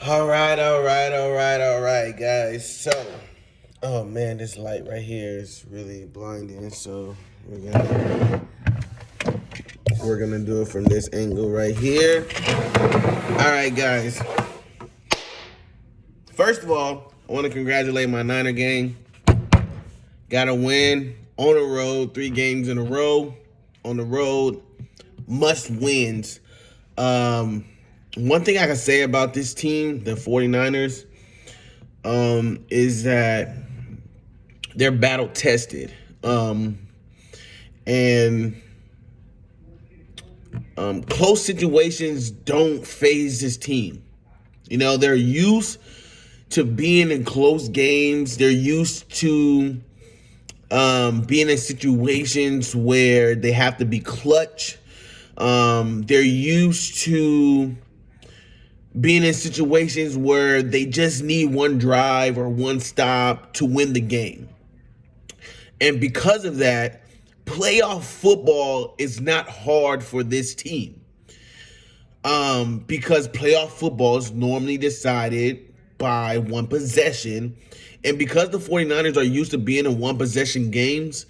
All right, guys. So, oh man, this light right here is really blinding. So we're gonna do it from this angle right here. All right, guys. First of all, I want to congratulate my Niner gang. Got a win on the road, 3 games in a row on the road, must wins. One thing I can say about this team, the 49ers, is that they're battle tested. And close situations don't phase this team. You know, they're used to being in close games. They're used to being in situations where they have to be clutch. They're used to being in situations where they just need one drive or one stop to win the game. And because of that, playoff football is not hard for this team. Because playoff football is normally decided by one possession. And because the 49ers are used to being in one possession games,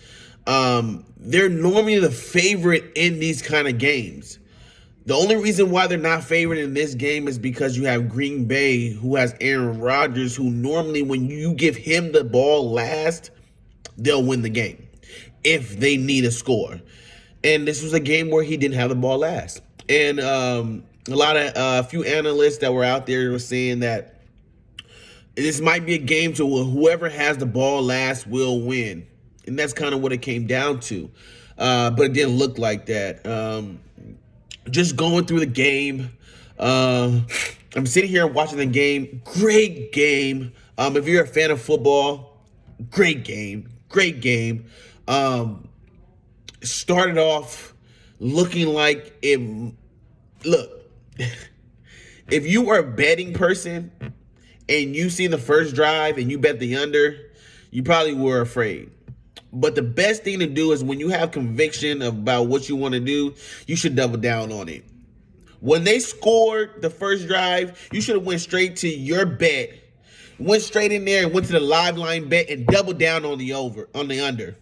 they're normally the favorite in these kind of games. The only reason why they're not favored in this game is because you have Green Bay, who has Aaron Rodgers, who normally when you give him the ball last, they'll win the game if they need a score. And this was a game where he didn't have the ball last. And a few analysts that were out there were saying that this might be a game to where whoever has the ball last will win. And that's kind of what it came down to. But it didn't look like that. Just going through the game. I'm sitting here watching the game. Great game. If you're a fan of football, great game. Great game. Started off looking like it. Look, if you are a betting person and you see the first drive and you bet the under, you probably were afraid. But the best thing to do is when you have conviction about what you want to do, you should double down on it. When they scored the first drive, you should have went straight to your bet, went straight in there and went to the live line bet and doubled down on the under.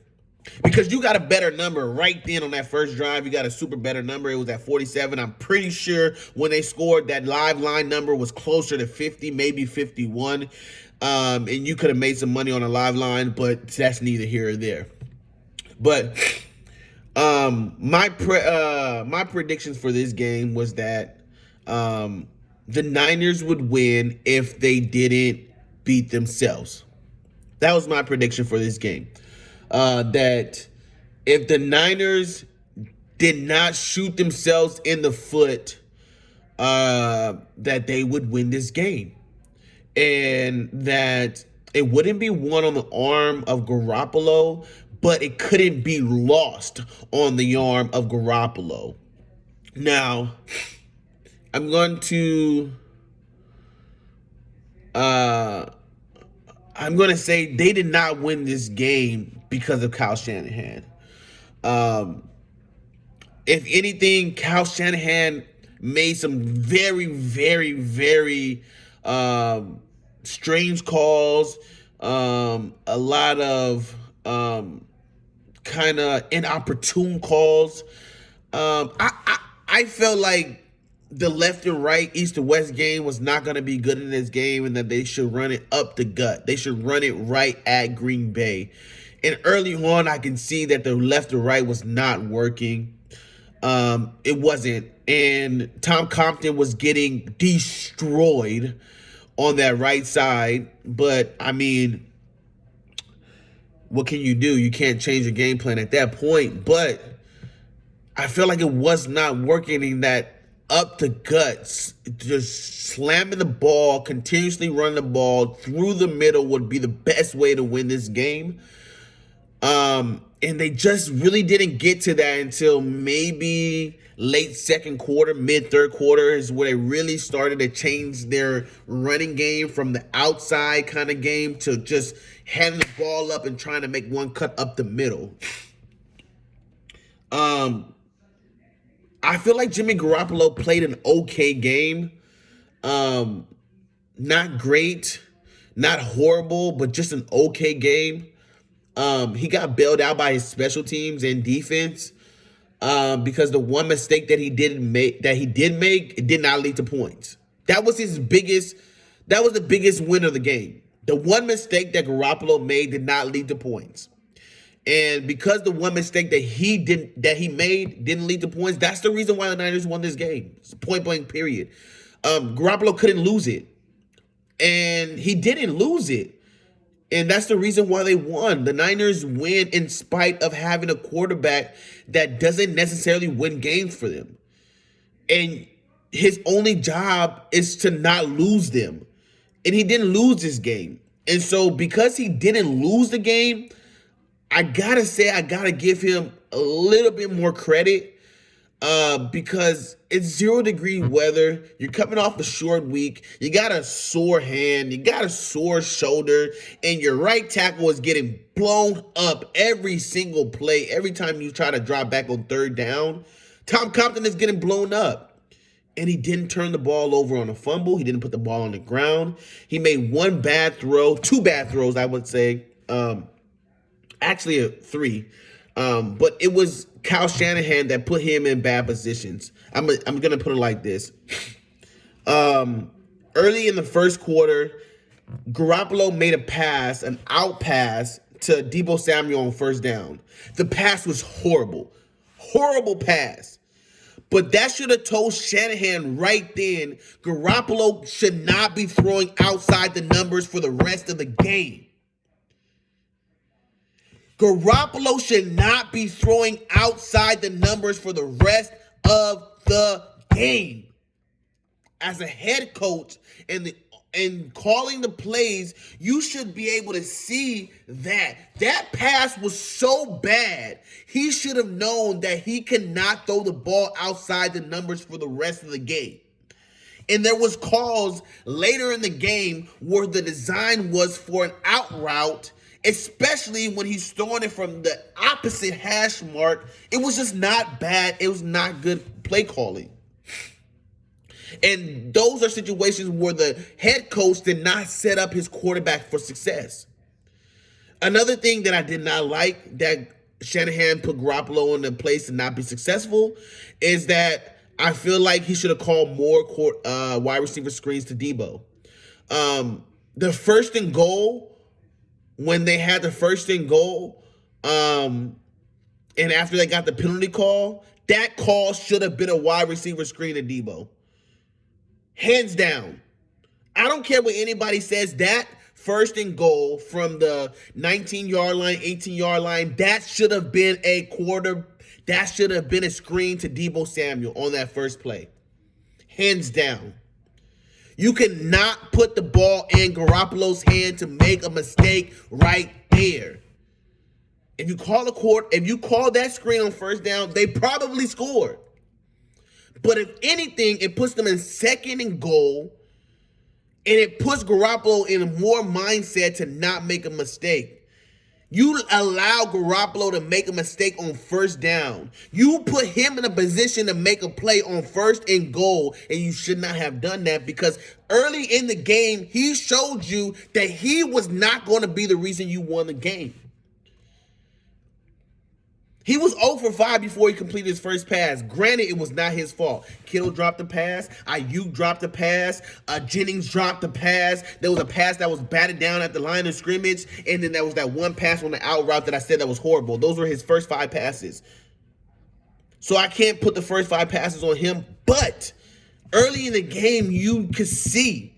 Because you got a better number right then on that first drive. You got a super better number. It was at 47. I'm pretty sure when they scored, that live line number was closer to 50, maybe 51. And you could have made some money on a live line, but that's neither here or there. But my predictions for this game was that the Niners would win if they didn't beat themselves. That was my prediction for this game. That if the Niners did not shoot themselves in the foot, that they would win this game. And that it wouldn't be one on the arm of Garoppolo, but it couldn't be lost on the arm of Garoppolo. Now, I'm going to say they did not win this game because of Kyle Shanahan. If anything, Kyle Shanahan made some very, very, very strange calls, a lot of kind of inopportune calls. I felt like the left and right, east to west game was not going to be good in this game, and that they should run it up the gut. They should run it right at Green Bay. And early on, I can see that the left to right was not working. It wasn't. And Tom Compton was getting destroyed on that right side. But, I mean, what can you do? You can't change your game plan at that point. But I feel like it was not working in that up the guts, just slamming the ball, continuously running the ball through the middle would be the best way to win this game. And they just really didn't get to that until maybe late second quarter, mid third quarter is where they really started to change their running game from the outside kind of game to just handing the ball up and trying to make one cut up the middle. I feel like Jimmy Garoppolo played an okay game. not great, not horrible, but just an okay game. He got bailed out by his special teams and defense because the one mistake that he did make, it did not lead to points. That was his biggest. That was the biggest win of the game. The one mistake that Garoppolo made did not lead to points. And because the one mistake that he made didn't lead to points, that's the reason why the Niners won this game. It's point blank period. Garoppolo couldn't lose it. And he didn't lose it. And that's the reason why they won. The Niners win in spite of having a quarterback that doesn't necessarily win games for them. And his only job is to not lose them. And he didn't lose this game. And so because he didn't lose the game, I gotta give him a little bit more credit because it's 0-degree weather. You're coming off a short week. You got a sore hand. You got a sore shoulder. And your right tackle is getting blown up every single play. Every time you try to drop back on third down, Tom Compton is getting blown up. And he didn't turn the ball over on a fumble. He didn't put the ball on the ground. He made one bad throw, two bad throws, I would say. Actually, three. But it was Kyle Shanahan that put him in bad positions. I'm going to put it like this. Early in the first quarter, Garoppolo made a pass, an out pass to Deebo Samuel on first down. The pass was horrible. Horrible pass. But that should have told Shanahan right then, Garoppolo should not be throwing outside the numbers for the rest of the game. Garoppolo should not be throwing outside the numbers for the rest of the game. As a head coach and calling the plays, you should be able to see that pass was so bad. He should have known that he cannot throw the ball outside the numbers for the rest of the game. And there was calls later in the game where the design was for an out route, especially when he's throwing it from the opposite hash mark. It was just not bad. It was not good play calling. And those are situations where the head coach did not set up his quarterback for success. Another thing that I did not like that Shanahan put Garoppolo in a place to not be successful is that I feel like he should have called more wide receiver screens to Deebo. The first and goal, when they had the first and goal, and after they got the penalty call, that call should have been a wide receiver screen to Deebo. Hands down. I don't care what anybody says. That first and goal from the 19-yard line, 18-yard line, that should have been a screen to Deebo Samuel on that first play. Hands down. You cannot put the ball in Garoppolo's hand to make a mistake right there. If you call that screen on first down, they probably scored. But if anything, it puts them in second and goal, and it puts Garoppolo in a more mindset to not make a mistake. You allow Garoppolo to make a mistake on first down. You put him in a position to make a play on first and goal, and you should not have done that because early in the game, he showed you that he was not going to be the reason you won the game. He was 0 for 5 before he completed his first pass. Granted, it was not his fault. Kittle dropped the pass. Ayuk dropped the pass. Jennings dropped the pass. There was a pass that was batted down at the line of scrimmage. And then there was that one pass on the out route that I said that was horrible. Those were his first 5 passes. So I can't put the first 5 passes on him. But early in the game, you could see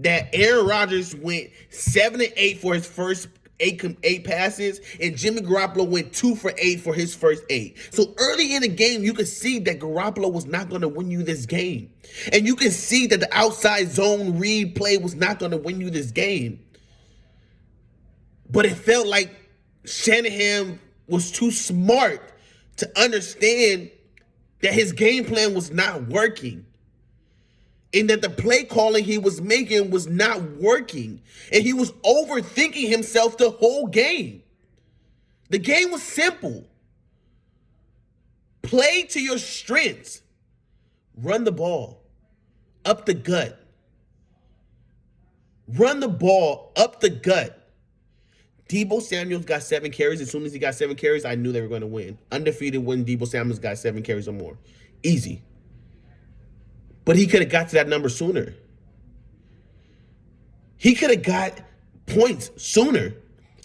that Aaron Rodgers went 7-8 for his first 8 passes, and Jimmy Garoppolo went 2 for 8 for his first 8. So early in the game, you could see that Garoppolo was not going to win you this game. And you can see that the outside zone read play was not going to win you this game. But it felt like Shanahan was too smart to understand that his game plan was not working. And that the play calling he was making was not working. And he was overthinking himself the whole game. The game was simple. Play to your strengths. Run the ball. Up the gut. Run the ball up the gut. Deebo Samuels got 7 carries. As soon as he got 7 carries, I knew they were going to win. Undefeated when Deebo Samuels got 7 carries or more. Easy. But he could have got to that number sooner. He could have got points sooner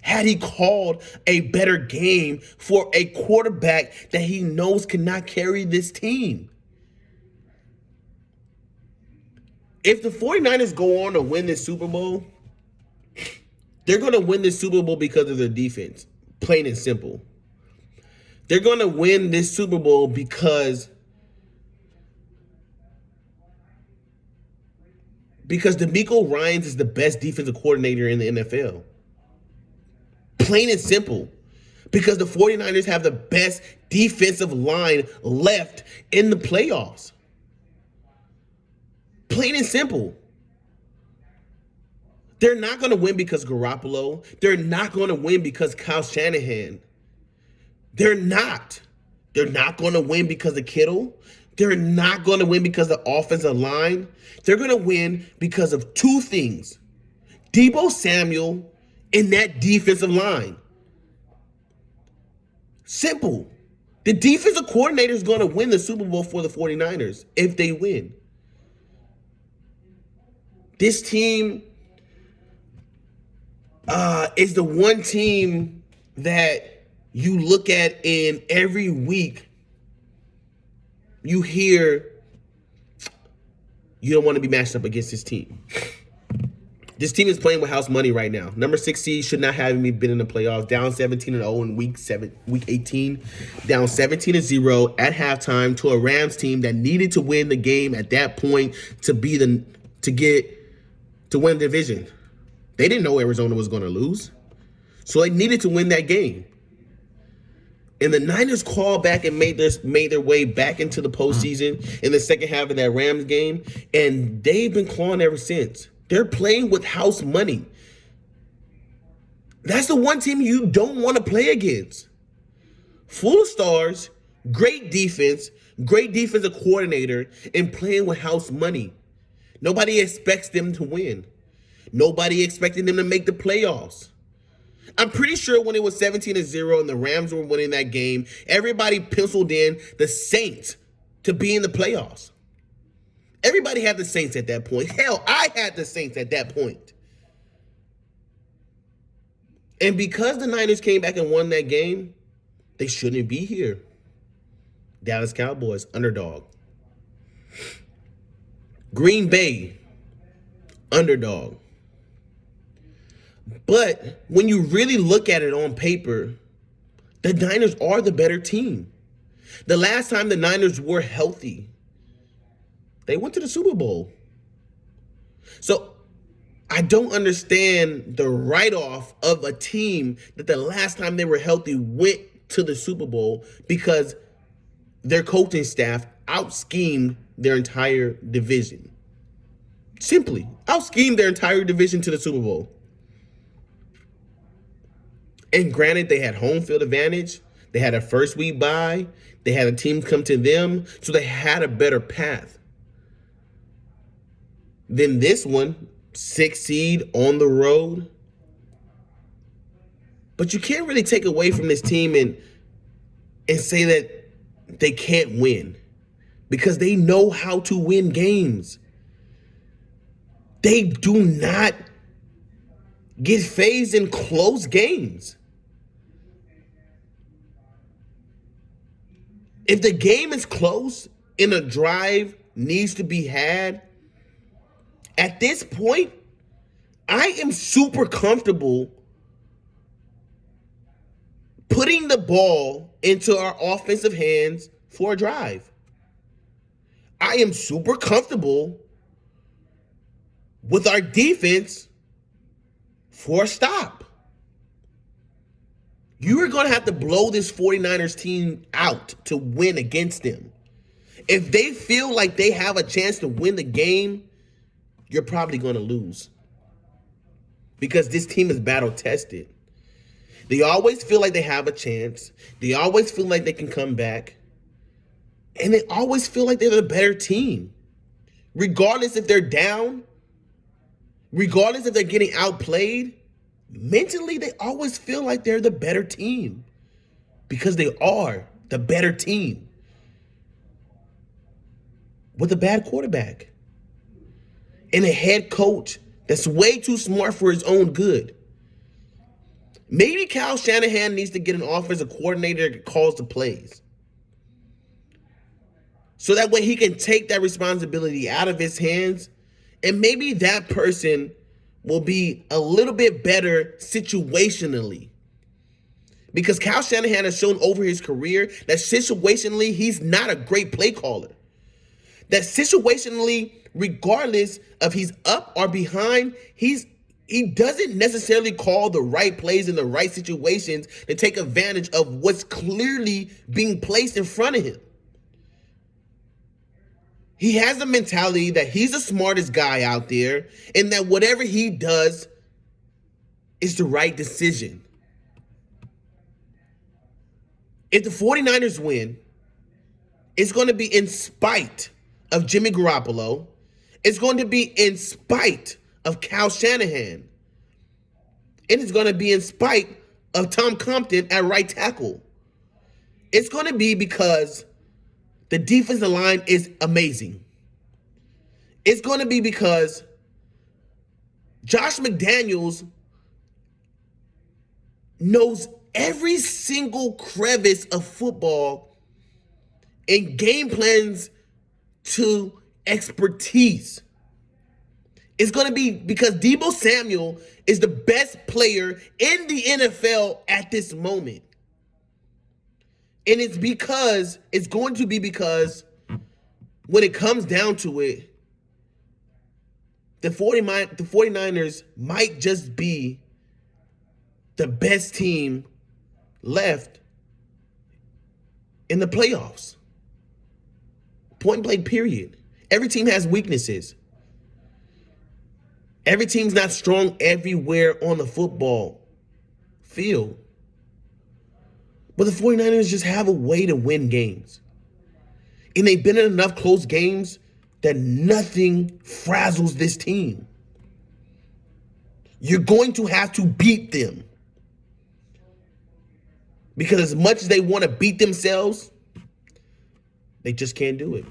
had he called a better game for a quarterback that he knows cannot carry this team. If the 49ers go on to win this Super Bowl, they're going to win this Super Bowl because of their defense, plain and simple. They're going to win this Super Bowl because DeMeco Ryans is the best defensive coordinator in the NFL. Plain and simple. Because the 49ers have the best defensive line left in the playoffs. Plain and simple. They're not going to win because Garoppolo. They're not going to win because Kyle Shanahan. They're not. They're not going to win because of Kittle. They're not going to win because of the offensive line. They're going to win because of 2 things. Deebo Samuel and that defensive line. Simple. The defensive coordinator is going to win the Super Bowl for the 49ers if they win. This team is the one team that you look at in every week. You hear you don't want to be matched up against this team. This team is playing with house money right now. Number 6 seed should not have been in the playoffs. Down 17-0 in week 18. Down 17-0 at halftime to a Rams team that needed to win the game at that point to win the division. They didn't know Arizona was going to lose. So they needed to win that game. And the Niners crawled back and made their way back into the postseason in the second half of that Rams game. And they've been clawing ever since. They're playing with house money. That's the one team you don't want to play against. Full of stars, great defense, great defensive coordinator, and playing with house money. Nobody expects them to win. Nobody expected them to make the playoffs. I'm pretty sure when it was 17-0 and the Rams were winning that game, everybody penciled in the Saints to be in the playoffs. Everybody had the Saints at that point. Hell, I had the Saints at that point. And because the Niners came back and won that game, they shouldn't be here. Dallas Cowboys, underdog. Green Bay, underdog. But when you really look at it on paper, the Niners are the better team. The last time the Niners were healthy, they went to the Super Bowl. So I don't understand the write-off of a team that the last time they were healthy went to the Super Bowl because their coaching staff out-schemed their entire division. Simply, out-schemed their entire division to the Super Bowl. And granted, they had home field advantage. They had a first week bye. They had a team come to them. So they had a better path than this one, 6 seed on the road. But you can't really take away from this team and say that they can't win because they know how to win games. They do not get phased in close games. If the game is close and a drive needs to be had, at this point, I am super comfortable putting the ball into our offensive hands for a drive. I am super comfortable with our defense for a stop. You are going to have to blow this 49ers team out to win against them. If they feel like they have a chance to win the game, you're probably going to lose. Because this team is battle tested. They always feel like they have a chance. They always feel like they can come back. And they always feel like they're the better team. Regardless if they're down, regardless if they're getting outplayed, mentally they always feel like they're the better team because they are the better team with a bad quarterback and a head coach that's way too smart for his own good. Maybe Kyle Shanahan needs to get an offensive coordinator that calls the plays, so that way he can take that responsibility out of his hands, and maybe that person will be a little bit better situationally. Because Kyle Shanahan has shown over his career that situationally he's not a great play caller. That situationally, regardless of he's up or behind, he doesn't necessarily call the right plays in the right situations to take advantage of what's clearly being placed in front of him. He has the mentality that he's the smartest guy out there and that whatever he does is the right decision. If the 49ers win, it's going to be in spite of Jimmy Garoppolo. It's going to be in spite of Kyle Shanahan. And it's going to be in spite of Tom Compton at right tackle. It's going to be because the defensive line is amazing. It's going to be because Josh McDaniels knows every single crevice of football and game plans to expertise. It's going to be because Deebo Samuel is the best player in the NFL at this moment. And it's going to be because when it comes down to it, the 49ers might just be the best team left in the playoffs. Point blank, period. Every team has weaknesses. Every team's not strong everywhere on the football field. But the 49ers just have a way to win games. And they've been in enough close games that nothing frazzles this team. You're going to have to beat them. Because as much as they want to beat themselves, they just can't do it.